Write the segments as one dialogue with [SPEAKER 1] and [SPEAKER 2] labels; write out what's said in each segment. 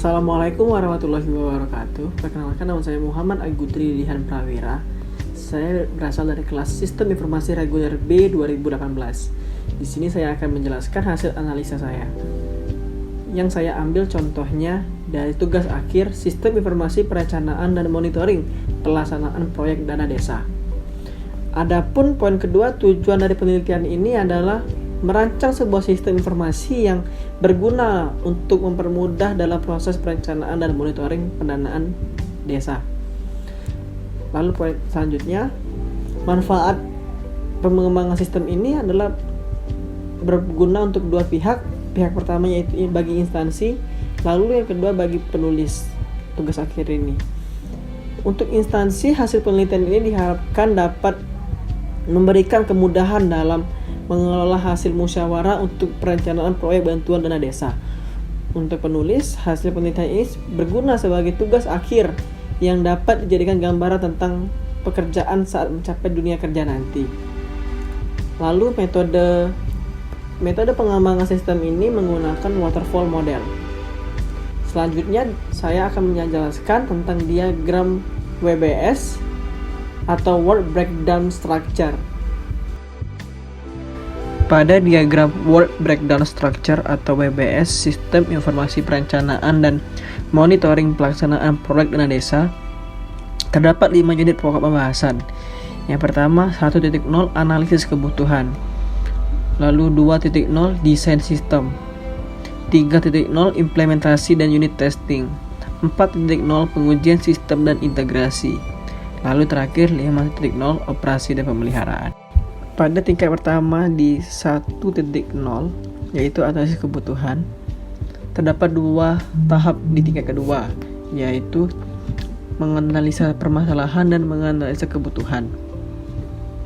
[SPEAKER 1] Assalamualaikum warahmatullahi wabarakatuh. Perkenalkan, nama saya Muhammad Agudri Dihan Prawira. Saya berasal dari kelas Sistem Informasi Reguler B 2018. Di sini saya akan menjelaskan hasil analisa saya. Yang saya ambil contohnya dari tugas akhir Sistem Informasi Perencanaan dan Monitoring Pelaksanaan Proyek Dana Desa. Adapun poin kedua, tujuan dari penelitian ini adalah merancang sebuah sistem informasi yang berguna untuk mempermudah dalam proses perencanaan dan monitoring pendanaan desa. Lalu poin selanjutnya, manfaat pengembangan sistem ini adalah berguna untuk dua pihak. Pihak pertama yaitu bagi instansi, lalu yang kedua bagi penulis tugas akhir ini. Untuk instansi, hasil penelitian ini diharapkan dapat memberikan kemudahan dalam mengelola hasil musyawarah untuk perencanaan proyek bantuan dana desa. Untuk penulis, hasil penelitian ini berguna sebagai tugas akhir yang dapat dijadikan gambaran tentang pekerjaan saat mencapai dunia kerja nanti. Lalu metode pengembangan sistem ini menggunakan waterfall model. Selanjutnya saya akan menjelaskan tentang diagram WBS atau Work Breakdown Structure. Pada diagram Work Breakdown Structure atau WBS, Sistem Informasi Perencanaan dan Monitoring Pelaksanaan Proyek Dana Desa, terdapat 5 unit pokok pembahasan. Yang pertama, 1.0 Analisis Kebutuhan. Lalu 2.0 Desain Sistem. 3.0 Implementasi dan Unit Testing. 4.0 Pengujian Sistem dan Integrasi. Lalu terakhir 5.0 Operasi dan Pemeliharaan. Pada tingkat pertama di 1.0 yaitu analisis kebutuhan, terdapat dua tahap di tingkat kedua, yaitu menganalisa permasalahan dan menganalisa kebutuhan.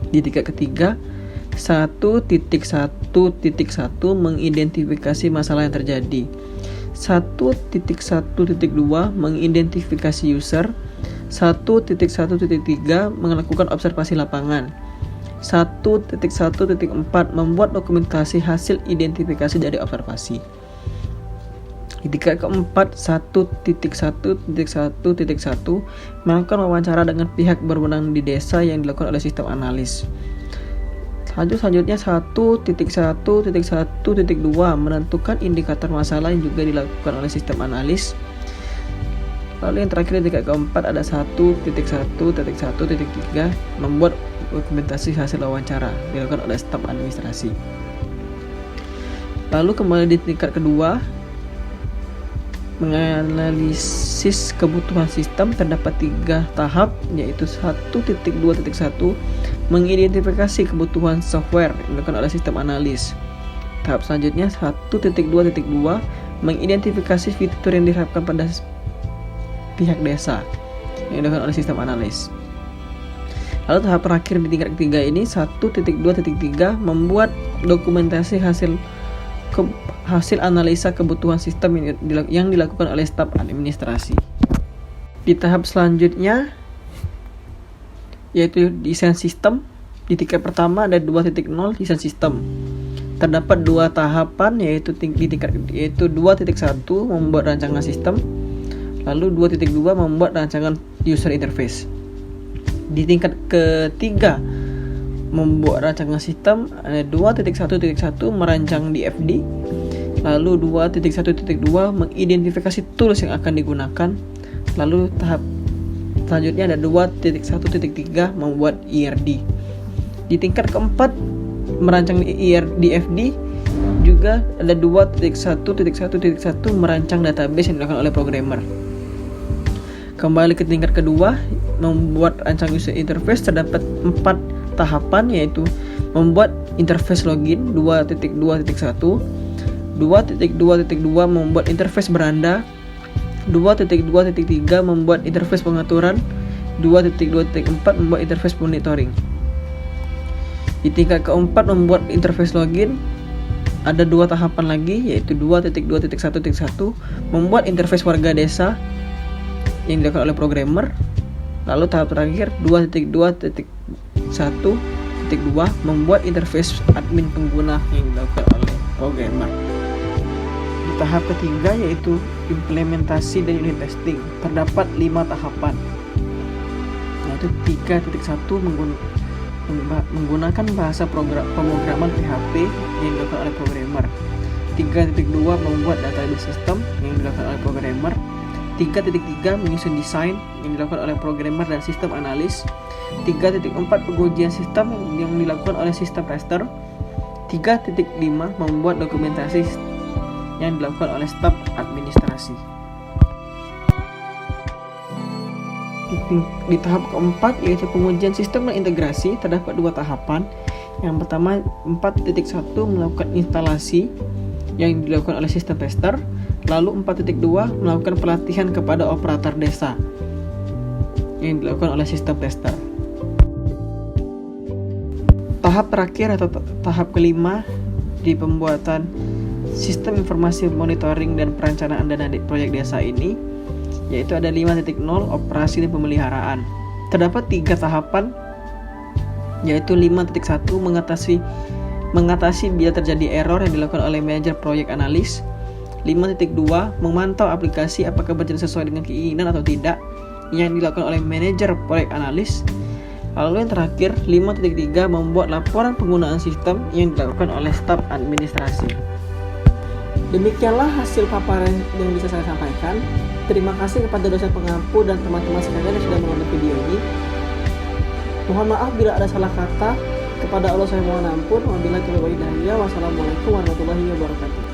[SPEAKER 1] Di tingkat ketiga 1.1.1 mengidentifikasi masalah yang terjadi. 1.1.2 mengidentifikasi user. 1.1.3 melakukan observasi lapangan. 1.1.4 membuat dokumentasi hasil identifikasi dari observasi. Di tingkat keempat 1.1.1.1 melakukan wawancara dengan pihak berwenang di desa yang dilakukan oleh sistem analis. Selanjutnya 1.1.1.2 menentukan indikator masalah yang juga dilakukan oleh sistem analis. Lalu yang terakhir di tingkat keempat ada 1.1.1.3 membuat dokumentasi hasil wawancara dilakukan oleh staf administrasi. Lalu kembali di tingkat kedua, menganalisis kebutuhan sistem, terdapat 3 tahap, yaitu 1.2.1 mengidentifikasi kebutuhan software yang dilakukan oleh sistem analis. Tahap selanjutnya 1.2.2 mengidentifikasi fitur yang diharapkan pada pihak desa yang dilakukan oleh sistem analis. Lalu tahap terakhir di tingkat ketiga ini 1.2.3 membuat dokumentasi hasil analisa kebutuhan sistem yang dilakukan oleh staf administrasi. Di tahap selanjutnya yaitu desain sistem. Di tingkat pertama ada 2.0 desain sistem. Terdapat 2 tahapan yaitu 2.1 membuat rancangan sistem. Lalu 2.2 membuat rancangan user interface. Di tingkat ketiga membuat rancangan sistem ada 2.1.1 merancang DFD. Lalu 2.1.2 mengidentifikasi tools yang akan digunakan. Lalu tahap selanjutnya ada 2.1.3 membuat ERD. Di tingkat keempat merancang DFD juga ada 2.1.1.1 merancang database yang dilakukan oleh programmer. Kembali ke tingkat kedua, membuat rancang user interface, terdapat 4 tahapan, yaitu membuat interface login 2.2.1, 2.2.2 membuat interface beranda, 2.2.3 membuat interface pengaturan, 2.2.4 membuat interface monitoring. Di tingkat keempat membuat interface login ada 2 tahapan lagi, yaitu 2.2.1.1 membuat interface warga desa yang dilakukan oleh programmer. Lalu tahap terakhir 2.2.1.2 membuat interface admin pengguna yang dilakukan oleh programmer. Di tahap ketiga yaitu implementasi dan unit testing. Terdapat 5 tahapan, yaitu 3.1 menggunakan bahasa pemrograman PHP yang dilakukan oleh programmer. 3.2 membuat database system yang dilakukan oleh programmer. 3.3 menyusun desain yang dilakukan oleh programmer dan sistem analis. 3.4 pengujian sistem yang dilakukan oleh sistem tester. 3.5 membuat dokumentasi yang dilakukan oleh staf administrasi. Di tahap keempat yaitu pengujian sistem dan integrasi, terdapat 2 tahapan. Yang pertama 4.1 melakukan instalasi yang dilakukan oleh sistem tester. Lalu 4.2 melakukan pelatihan kepada operator desa yang dilakukan oleh sistem tester. Tahap terakhir atau tahap kelima di pembuatan sistem informasi monitoring dan perencanaan dana proyek desa ini, yaitu ada 5.0 operasi dan pemeliharaan. Terdapat 3 tahapan, yaitu 5.1 mengatasi bila terjadi error yang dilakukan oleh manajer proyek analis. 5.2 memantau aplikasi apakah berjalan sesuai dengan keinginan atau tidak yang dilakukan oleh manajer proyek analis. Lalu yang terakhir 5.3 membuat laporan penggunaan sistem yang dilakukan oleh staf administrasi. Demikianlah hasil paparan yang bisa saya sampaikan. Terima kasih kepada dosen pengampu dan teman-teman sekalian yang sudah menonton video ini. Mohon maaf bila ada salah kata. Kepada Allah saya mohon ampun. Wabillahi taufiq wal hidayah. Wassalamualaikum warahmatullahi wabarakatuh.